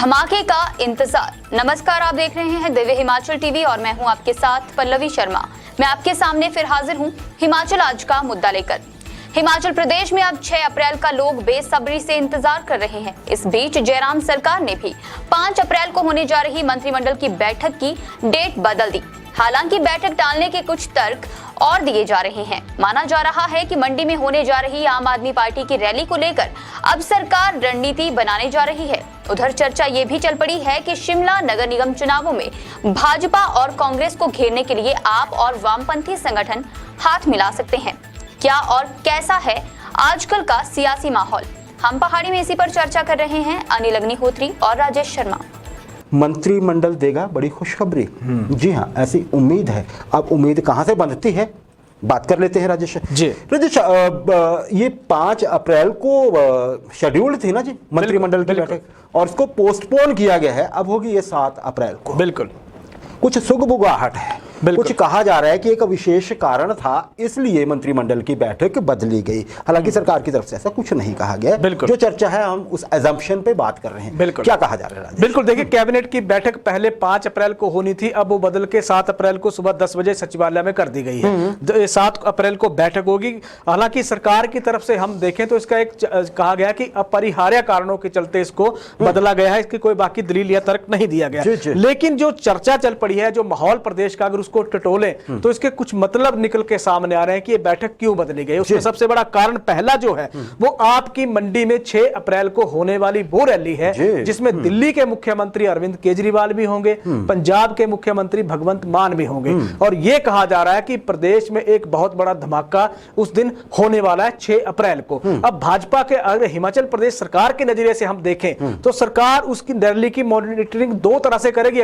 धमाके का इंतजार। नमस्कार, आप देख रहे हैं दिव्य हिमाचल टीवी और मैं हूं आपके साथ पल्लवी शर्मा। मैं आपके सामने फिर हाजिर हूं हिमाचल आज का मुद्दा लेकर। हिमाचल प्रदेश में अब 6 अप्रैल का लोग बेसब्री से इंतजार कर रहे हैं। इस बीच जयराम सरकार ने भी 5 अप्रैल को होने जा रही मंत्रिमंडल की बैठक की डेट बदल दी। हालांकि बैठक टालने के कुछ तर्क और दिए जा रहे हैं। माना जा रहा है कि मंडी में होने जा रही आम आदमी पार्टी की रैली को लेकर अब सरकार रणनीति बनाने जा रही है। उधर चर्चा ये भी चल पड़ी है कि शिमला नगर निगम चुनावों में भाजपा और कांग्रेस को घेरने के लिए आप और वामपंथी संगठन हाथ मिला सकते हैं। क्या और कैसा है आजकल का सियासी माहौल, हम पहाड़ी में इसी पर चर्चा कर रहे हैं अनिल अग्निहोत्री और राजेश शर्मा। मंत्रिमंडल देगा बड़ी खुशखबरी। जी हाँ, ऐसी उम्मीद है। अब उम्मीद कहाँ से बंधती है, बात कर लेते हैं राजेश जी। राजेश, ये 5 अप्रैल को शेड्यूल्ड थी ना जी मंत्रिमंडल की बैठक, और इसको पोस्टपोन किया गया है। अब होगी ये 7 अप्रैल को। बिल्कुल कुछ सुगबुगाहट है, कुछ कहा जा रहा है कि एक विशेष कारण था इसलिए मंत्रिमंडल की बैठक बदली गई। हालांकि सरकार की तरफ से ऐसा कुछ नहीं कहा गया। जो चर्चा है हम उस एजम्पशन पे बात कर रहे हैं। क्या कहा जा रहा है? बिल्कुल, देखिए, कैबिनेट की बैठक पहले 5 अप्रैल को होनी थी, अब वो बदल के 7 अप्रैल को सुबह 10 बजे सचिवालय में कर दी गई है। 7 अप्रैल को बैठक होगी। हालांकि सरकार की तरफ से हम देखें तो इसका एक कहा गया कि अपरिहार्य कारणों के चलते इसको बदला गया है। इसकी कोई बाकी दलील या तर्क नहीं दिया गया। लेकिन जो चर्चा चल पड़ी है, जो माहौल प्रदेश का, अगर उसको टटोले तो इसके कुछ मतलब निकल के सामने आ रहे हैं कि ये बैठक क्यों बदली गई। उसमें सबसे बड़ा कारण पहला जो है वो आपकी मंडी में 6 अप्रैल को होने वाली वो रैली है जिसमें दिल्ली के मुख्यमंत्री अरविंद केजरीवाल भी होंगे, पंजाब के मुख्यमंत्री भगवंत मान भी होंगे। और यह कहा जा रहा है कि प्रदेश में एक बहुत बड़ा धमाका उस दिन होने वाला है 6 अप्रैल को। अब भाजपा के, अगर हिमाचल प्रदेश सरकार के नजरिए से हम देखें तो सरकार उसकी रैली की मॉनिटरिंग 2 तरह से करेगी।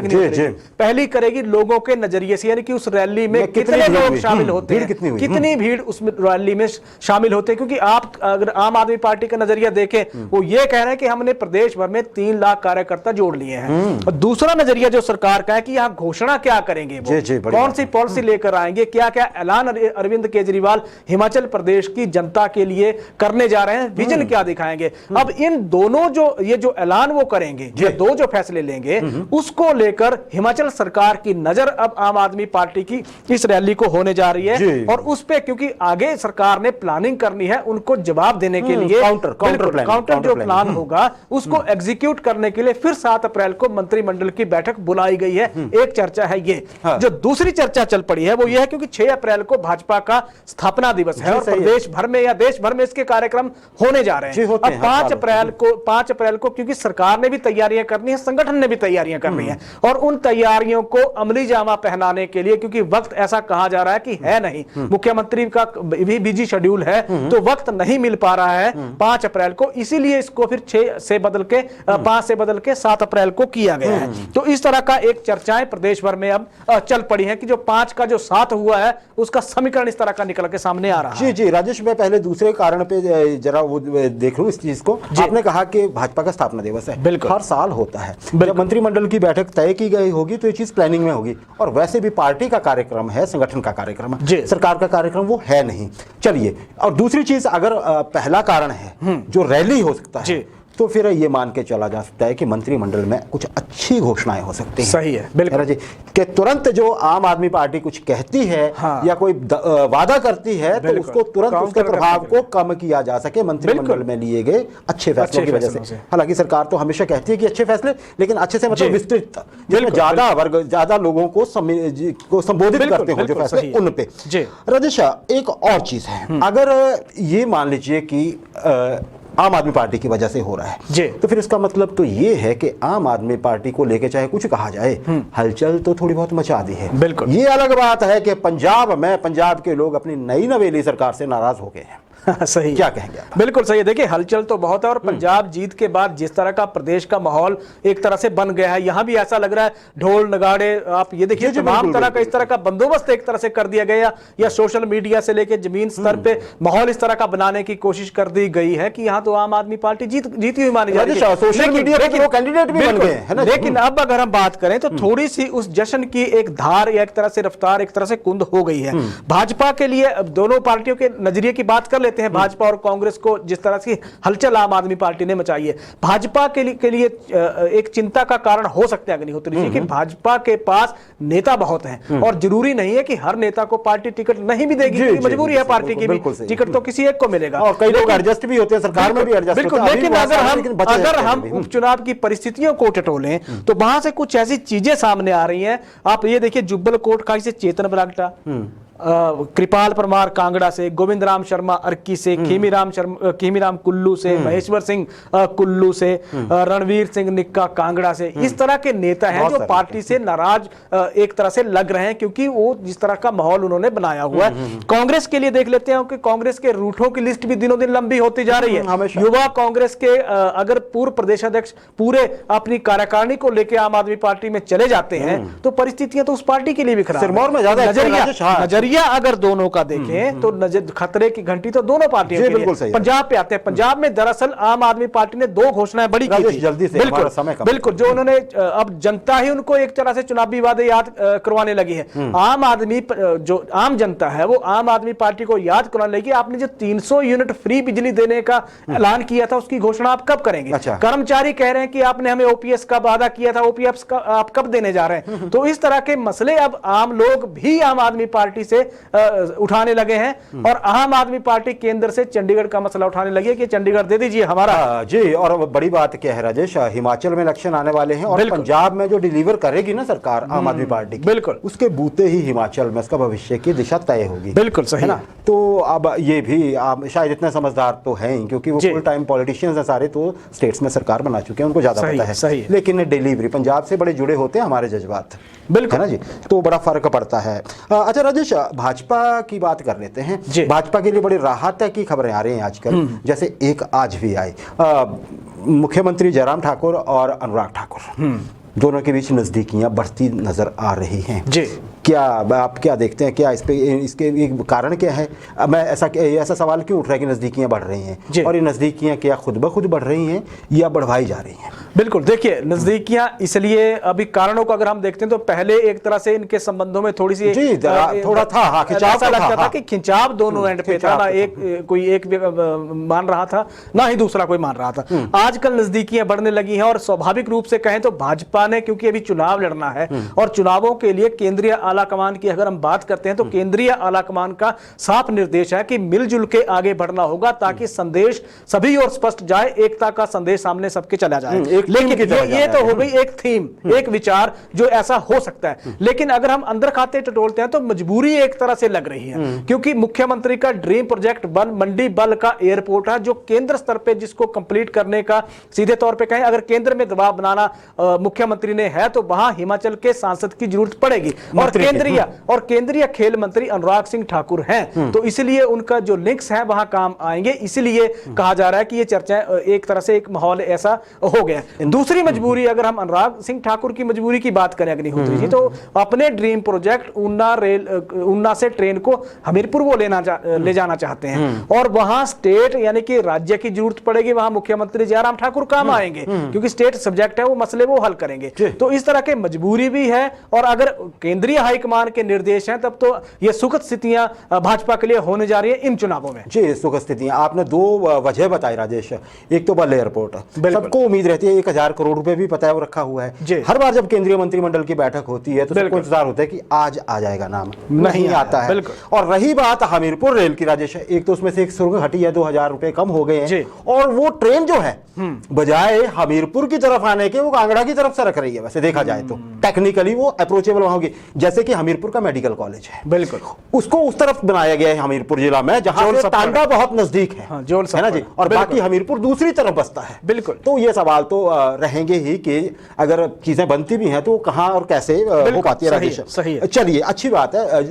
पहली करेगी लोगों के नजरिए से, यानी कि उस रैली में कितने लोग शामिल होते हैं, कितनी भीड़ उस रैली में शामिल होते हैं। क्योंकि आप अगर आम आदमी पार्टी का नजरिया देखें, वो ये कह रहे हैं कि हमने प्रदेश भर में 3 लाख कार्यकर्ता जोड़ लिए हैं। और दूसरा नजरिया जो सरकार का है कि यहां घोषणा क्या करेंगे, वो कौन सी पॉलिसी लेकर आएंगे, क्या क्या ऐलान अरविंद केजरीवाल हिमाचल प्रदेश की जनता के लिए करने जा रहे हैं, विजन क्या दिखाएंगे। अब इन दोनों जो ऐलान वो करेंगे, ये 2 जो फैसले लेंगे, उसको लेकर हिमाचल सरकार की नजर अब आम आदमी पार्टी की इस रैली को होने जा रही है। और उस पे क्योंकि आगे सरकार ने प्लानिंग करनी है, उनको जवाब देने के लिए काउंटर जो प्लान होगा उसको एग्जीक्यूट करने के लिए फिर 7 अप्रैल को मंत्रिमंडल की बैठक बुलाई गई है। एक चर्चा है ये। जो दूसरी चर्चा चल पड़ी है वो ये है क्योंकि 6 अप्रैल को भाजपा का स्थापना दिवस है और प्रदेश भर में या देश भर में इसके कार्यक्रम होने जा रहे हैं। अब 5 अप्रैल को क्योंकि सरकार ने भी तैयारियां करनी है, संगठन ने भी तैयारियां करनी है, और उन तैयारियों को अमली जामा पहनाने के लिए, क्योंकि वक्त ऐसा कहा जा रहा है कि है नहीं, मुख्यमंत्री का भी बिजी शेड्यूल है, तो वक्त नहीं मिल पा रहा है 5 अप्रैल को, इसीलिए इसको फिर 5 से बदल के 7 अप्रैल को किया गया है। तो इस तरह का एक चर्चाएं प्रदेश भर में अब चल पड़ी है कि जो 5 का जो 7 हुआ है उसका समीकरण इस तरह का निकल के सामने आ रहा है। जी राजेश, मैं पहले दूसरे कारण पे जरा वो देख लूं इस चीज को। आपने कहा कि भाजपा का स्थापना दिवस है, हर साल होता है। जब मंत्रिमंडल की बैठक तय की गई होगी तो ये चीज प्लानिंग में होगी, और वैसे भी पार्टी का कार्यक्रम है, संगठन का कार्यक्रम है, सरकार का कार्यक्रम वो है नहीं। चलिए, और दूसरी चीज, अगर पहला कारण है जो रैली हो सकता है, तो फिर ये मान के चला जा सकता है कि मंत्रिमंडल में कुछ अच्छी घोषणाएं हो सकती हैं। सही है, बिल्कुल जी, कि तुरंत जो आम आदमी पार्टी कुछ कहती है या कोई वादा करती है तो उसको तुरंत उसके प्रभाव को कम किया जा सके मंत्रिमंडल में लिए गए अच्छे फैसलों की वजह से। हालांकि सरकार तो हमेशा कहती है कि अच्छे फैसले, लेकिन अच्छे से मतलब विस्तृत, जिसमें ज्यादा वर्ग, ज्यादा लोगों को संबोधित करते हो जो फैसले उन पे। राजेश, एक और चीज है, अगर ये मान लीजिए कि आम आदमी पार्टी की वजह से हो रहा है, तो फिर इसका मतलब तो ये है कि आम आदमी पार्टी को लेके चाहे कुछ कहा जाए, हलचल तो थोड़ी बहुत मचा दी है। बिल्कुल, ये अलग बात है कि पंजाब के लोग अपनी नई नवेली सरकार से नाराज हो गए हैं। सही, क्या कहेंगे? बिल्कुल सही है। देखिए, हलचल तो बहुत है, और पंजाब जीत के बाद जिस तरह का प्रदेश का माहौल एक तरह से बन गया है, यहां भी ऐसा लग रहा है ढोल नगाड़े, आप ये देखिए तमाम तरह का इस तरह का बंदोबस्त एक तरह से कर दिया गया, या सोशल मीडिया से लेकर जमीन स्तर पे माहौल इस तरह का बनाने की कोशिश कर दी गई है कि यहाँ तो आम आदमी पार्टी जीती हुई मानी जा रही है। सोशल मीडिया पे वो कैंडिडेट भी बन गए हैं। लेकिन अब अगर हम बात करें तो थोड़ी सी उस जश्न की एक धार या एक तरह से रफ्तार एक तरह से कुंद हो गई है भाजपा के लिए। दोनों पार्टियों के नजरिए की बात कर लेते हैं भाजपा और कांग्रेस को, जिस तरह से हलचल आम आदमी पार्टी ने मचाई है। भाजपा के लिए एक चिंता का कारण हो सकता है अग्निहोत्री जी कि भाजपा के पास नेता बहुत हैं और जरूरी नहीं है कि हर नेता को पार्टी टिकट नहीं भी देगी, मजबूरी है पार्टी की भी, टिकट तो किसी एक को मिलेगा और कई लोग एडजस्ट भी होते हैं, सरकार में भी एडजस्ट बिल्कुल। लेकिन अगर हम उपचुनाव की परिस्थितियों को टटोलें तो वहां से कुछ ऐसी चीजें सामने आ रही हैं। आप ये देखिए, जुब्बल कोटखाई से चेतन बरागटा, कृपाल परमार कांगड़ा से, गोविंद राम शर्मा अर्की से, खीमीराम कुल्लू से, महेश्वर सिंह कुल्लू से, रणवीर सिंह निक्का कांगड़ा से, इस तरह के नेता हैं जो पार्टी से नाराज एक तरह से लग रहे हैं, क्योंकि वो जिस तरह का माहौल उन्होंने बनाया हुआ है। कांग्रेस के लिए देख लेते हैं कि कांग्रेस के रूठों की लिस्ट भी दिनों दिन लंबी होती जा रही है। युवा कांग्रेस के अगर पूर्व प्रदेश अध्यक्ष पूरे अपनी कार्यकारिणी को लेकर आम आदमी पार्टी में चले जाते हैं तो परिस्थितियां तो उस पार्टी के लिए भी खराब है। नजरिया अगर दोनों का देखें तो खतरे की घंटी तो दोनों पार्टियों की है। पंजाब पे आते हैं। पंजाब में दरअसल आम आदमी पार्टी ने 2 घोषणाएं बड़ी की थी, जल्दी से बिल्कुल जो उन्होंने, अब जनता ही उनको एक तरह से चुनावी वादे याद करवाने लगी है। आम आदमी, जो आम जनता है वो आम आदमी पार्टी को याद करवाने लगी, आपने जो 300 यूनिट फ्री बिजली देने का ऐलान किया था उसकी घोषणा आप कब करेंगे? कर्मचारी कह रहे हैं कि आपने हमें ओपीएस का वादा किया था, ओपीएस आप कब देने जा रहे हैं? तो इस तरह के मसले अब आम लोग भी आम आदमी पार्टी से उठाने लगे हैं और आम आदमी पार्टी केंद्र से चंडीगढ़ का मसला उठाने लगी है कि चंडीगढ़ दे दीजिए हमारा। जी, और बड़ी बात क्या है राजेश, हिमाचल में इलेक्शन आने वाले हैं और पंजाब में जो डिलीवर करेगी ना सरकार आम आदमी पार्टी की, बिल्कुल उसके बूते ही हिमाचल में उसका भविष्य की दिशा तय होगी। बिल्कुल सही है ना। तो अब ये भी आप शायद इतने समझदार तो हैं ही, क्योंकि वो फुल टाइम पॉलिटिशियंस हैं सारे, तो स्टेट्स में सरकार बना चुके हैं, उनको ज्यादा पता है। सही। लेकिन डिलीवरी पंजाब से बड़े जुड़े होते हैं हमारे जज्बात, बिल्कुल है ना जी, तो बड़ा फर्क पड़ता है। अच्छा राजेश, भाजपा की बात कर लेते हैं। भाजपा के लिए बड़ी राहत की खबरें आ रही हैं आजकल, जैसे एक आज भी आई, मुख्यमंत्री जयराम ठाकुर और अनुराग ठाकुर दोनों के बीच नजदीकियां बढ़ती नजर आ रही हैं जी। क्या आप क्या देखते हैं, क्या इस पे इसके एक कारण क्या है? मैं ऐसा सवाल क्यों उठ रहा है कि नज़दीकियाँ बढ़ रही हैं, और ये नज़दीकियाँ क्या खुद ब खुद बढ़ रही हैं या बढ़वाई जा रही हैं? बिल्कुल, देखिए नज़दीकियाँ इसलिए, अभी कारणों को अगर हम देखते हैं तो पहले एक तरह से इनके संबंधों में थोड़ी सी थोड़ा था खिंचाव, ऐसा लगता था कि खिंचाव दोनों एंड पे था, ना कोई एक मान रहा था ना ही दूसरा कोई मान रहा था। आजकल नज़दीकियाँ बढ़ने लगी हैं और स्वाभाविक रूप से कहें तो भाजपा ने, क्योंकि अभी चुनाव लड़ना है और चुनावों के लिए केंद्रीय आला कमान की अगर हम बात करते हैं तो केंद्रीय आला कमान का साफ निर्देश है कि मिलजुल के आगे बढ़ना होगा ताकि संदेश सभी और स्पष्ट जाए, एकता का संदेश सामने सबके चला जाए। लेकिन ये तो हो गई एक थीम, एक विचार जो ऐसा हो सकता है। लेकिन अगर हम अंदर खाते टटोलते हैं तो मजबूरी एक तरह से लग रही है, क्योंकि मुख्यमंत्री का ड्रीम प्रोजेक्ट मंडी बल का एयरपोर्ट है जो केंद्र स्तर पर जिसको कंप्लीट करने का सीधे तौर पर कहें अगर केंद्र में दबाव बनाना मुख्यमंत्री ने है तो वहां हिमाचल के सांसद की जरूरत पड़ेगी और केंद्रीय खेल मंत्री अनुराग सिंह ठाकुर हैं, तो इसलिए उनका जो लिंक्स है वहां काम आएंगे। इसलिए कहा जा रहा है कि ये चर्चा एक तरह से एक माहौल ऐसा हो गया है। दूसरी मजबूरी, अगर हम अनुराग सिंह ठाकुर की मजबूरी की बात करें अग्निहोत्री जी, तो अपने ड्रीम प्रोजेक्ट ऊना से ट्रेन को हमीरपुर वो ले जाना चाहते हैं और वहां स्टेट यानी कि राज्य की जरूरत पड़ेगी, वहां मुख्यमंत्री जयराम ठाकुर काम आएंगे क्योंकि स्टेट सब्जेक्ट है, वो मसले वो हल करेंगे। तो इस तरह के मजबूरी भी है और अगर केंद्रीय हाईकमान के निर्देश हैं तब तो ये सुखद स्थितियां भाजपा के लिए होने जा रही है इन चुनावों में। जी, सुखद स्थितियां आपने 2 वजह बताई राजेश। एक तो बल एयरपोर्ट, सबको उम्मीद रहती है 1000 करोड़ रुपए भी पता है वो रखा हुआ है। हर बार जब केंद्रीय मंत्रिमंडल की बैठक होती है तो सबको इंतजार होता है कि आज आ जाएगा नाम, नहीं आता है। और रही बात हमीरपुर रेल की राजेश, एक तो उसमें से एक सुरंग हटी है, 2000 रुपए कम हो गए हैं और वो ट्रेन जो है बजाय हमीरपुर की तरफ आने के वो कांगड़ा की तरफ से रख रही है। वैसे देखा जाए तो टेक्निकली वो अप्रोचेबल वहां होगी, जैसे कि हमीरपुर का मेडिकल कॉलेज है, बिल्कुल उसको उस तरफ बनाया गया है हमीरपुर जिला में जहां से टांडा बहुत नजदीक है, है ना जी, और बाकी हमीरपुर दूसरी तरफ बसता है। बिल्कुल, तो ये सवाल तो रहेंगे ही कि अगर चीजें बनती भी हैं तो कहां और कैसे हो पाती है राजेश। चलिए, अच्छी बात है,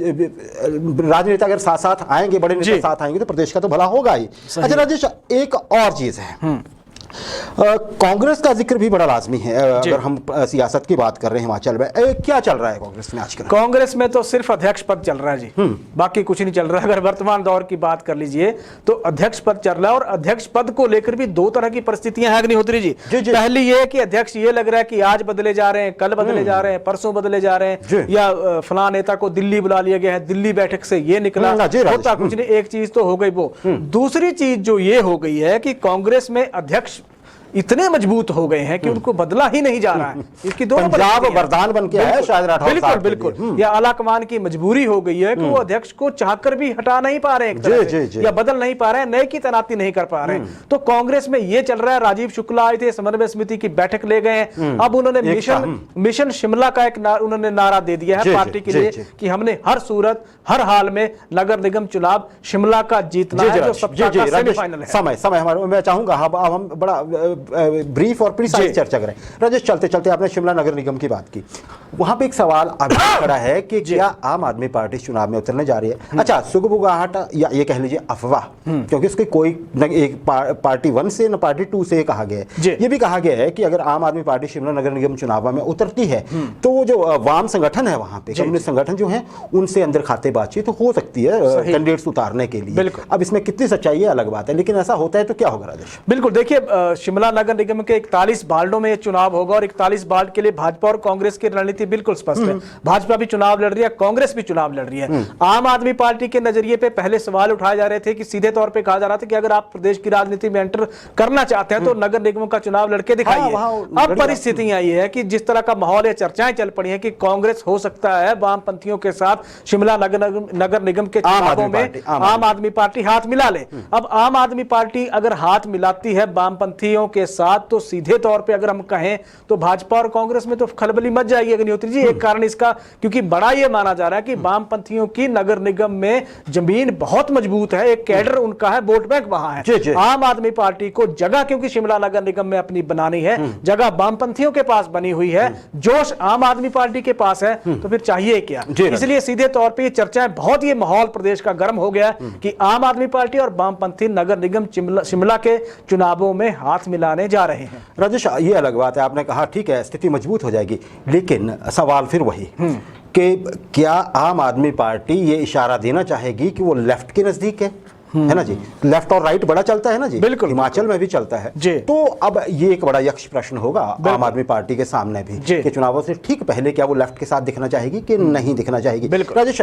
राजनेता अगर साथ साथ आएंगे, बड़े नेता साथ आएंगे तो प्रदेश का तो भला होगा ही। अच्छा राजेश, एक और चीज है, कांग्रेस का जिक्र भी बड़ा लाजमी है अगर हम सियासत की बात कर रहे हैं हिमाचल में। क्या चल रहा है कांग्रेस में आजकल? कांग्रेस में तो सिर्फ अध्यक्ष पद चल रहा है जी, बाकी कुछ नहीं चल रहा है। अगर वर्तमान दौर की बात कर लीजिए तो अध्यक्ष पद चल रहा है, और अध्यक्ष पद को लेकर भी दो तरह की परिस्थितियां हैं अग्निहोत्री जी। पहली ये है कि अध्यक्ष ये लग रहा है कि आज बदले जा रहे हैं, कल बदले जा रहे हैं, परसों बदले जा रहे हैं, या फलां नेता को दिल्ली बुला लिया गया है, दिल्ली बैठक से ये निकला, होता कुछ नहीं। एक चीज तो हो गई वो। दूसरी चीज जो ये हो गई है कि कांग्रेस में अध्यक्ष इतने मजबूत हो गए हैं कि उनको बदला ही नहीं जा रहा है। इसकी दोनों पंजाब वरदान बन के आया शायद राठौर साहब, बिल्कुल या आला कमान की मजबूरी हो गई है कि वो अध्यक्ष को चाहकर भी हटा नहीं पा रहे हैं, या बदल नहीं पा रहे हैं, नए की तैनाती नहीं कर पा रहे हैं। तो कांग्रेस में ये चल रहा है। राजीव शुक्ला आए थे, समन्वय समिति की बैठक ले गए हैं। अब उन्होंने मिशन शिमला का एक उन्होंने नारा दे दिया है पार्टी के लिए कि हमने हर सूरत हर हाल में नगर निगम चुनाव शिमला का जीतना है, जो सप्ताह का सेमीफाइनल है। समय हमारा, मैं चाहूंगा अब हम बड़ा ब्रीफ और प्रिसाइज चर्चा करें। राजेश, चलते चलते आपने शिमला नगर निगम की बात की, वहां पे एक सवाल अभी खड़ा है कि क्या आम आदमी पार्टी चुनाव में उतरने जा रही है? अच्छा, सुगबुगाहट या ये कह लीजिए अफवाह, क्योंकि उसकी कोई एक पार्टी 1 से न पार्टी 2 से कहा गया है। ये भी कहा गया है कि अगर आम आदमी पार्टी शिमला नगर निगम चुनाव में उतरती है तो वो जो वाम संगठन है वहां पे, कम्युनिस्ट संगठन जो है, उनसे अंदर खाते बातचीत हो सकती है कैंडिडेट्स उतारने के लिए। अब इसमें कितनी सच्चाई है अलग बात है, लेकिन ऐसा होता है तो क्या होगा राजेश? बिल्कुल, देखिए शिमला नगर निगम के 41 वार्डों में चुनाव होगा, और 41 वार्ड के लिए भाजपा और कांग्रेस की रणनीति बिल्कुल स्पष्ट है। भाजपा भी चुनाव लड़ रही है, कांग्रेस भी चुनाव लड़ रही है। आम आदमी पार्टी के नजरिए पे पहले सवाल उठाए जा रहे थे कि सीधे तौर पे कहा जा रहा था कि अगर आप प्रदेश की राजनीति में एंटर करना चाहते हैं तो नगर निगम का चुनाव लड़के दिखाइए। अब परिस्थितियां ये है कि जिस तरह का माहौल है, चर्चाएं चल पड़ी है कि कांग्रेस हो सकता है वामपंथियों के साथ शिमला नगर निगम के चुनावों में आम आदमी पार्टी हाथ मिला ले। अब आम आदमी पार्टी अगर हाथ मिलाती है वामपंथियों के साथ, तो सीधे तौर पे अगर हम कहें तो भाजपा और कांग्रेस में तो खलबली मच जाएगी अग्निहोत्री जी। एक कारण इसका, क्योंकि बड़ा ये माना जा रहा है कि वामपंथियों की नगर निगम में जमीन बहुत मजबूत है, एक कैडर उनका है, वोट बैंक वहां है। आम आदमी पार्टी को जगह क्योंकि शिमला नगर निगम में अपनी बनानी है, जगह वामपंथियों के पास बनी हुई है, जोश आम आदमी पार्टी के पास है, तो फिर चाहिए क्या? इसलिए सीधे तौर पर चर्चाएं बहुत, ये माहौल प्रदेश का गर्म हो गया कि आम आदमी पार्टी और वामपंथी नगर निगम शिमला के चुनावों में हाथ मिलाने जा रहे हैं। राजेश, ये अलग बात है, आपने कहा ठीक है स्थिति मजबूत हो जाएगी, लेकिन सवाल फिर वही कि क्या आम आदमी पार्टी ये इशारा देना चाहेगी कि वो लेफ्ट के नजदीक है ना जी? लेफ्ट और राइट बड़ा चलता है ना जी, बिल्कुल हिमाचल में भी चलता है। तो अब ये एक बड़ा यक्ष प्रश्न होगा आम आदमी पार्टी के सामने भी कि चुनावों से ठीक पहले क्या वो लेफ्ट के साथ दिखना चाहेगी कि नहीं दिखना चाहेगी? राजेश,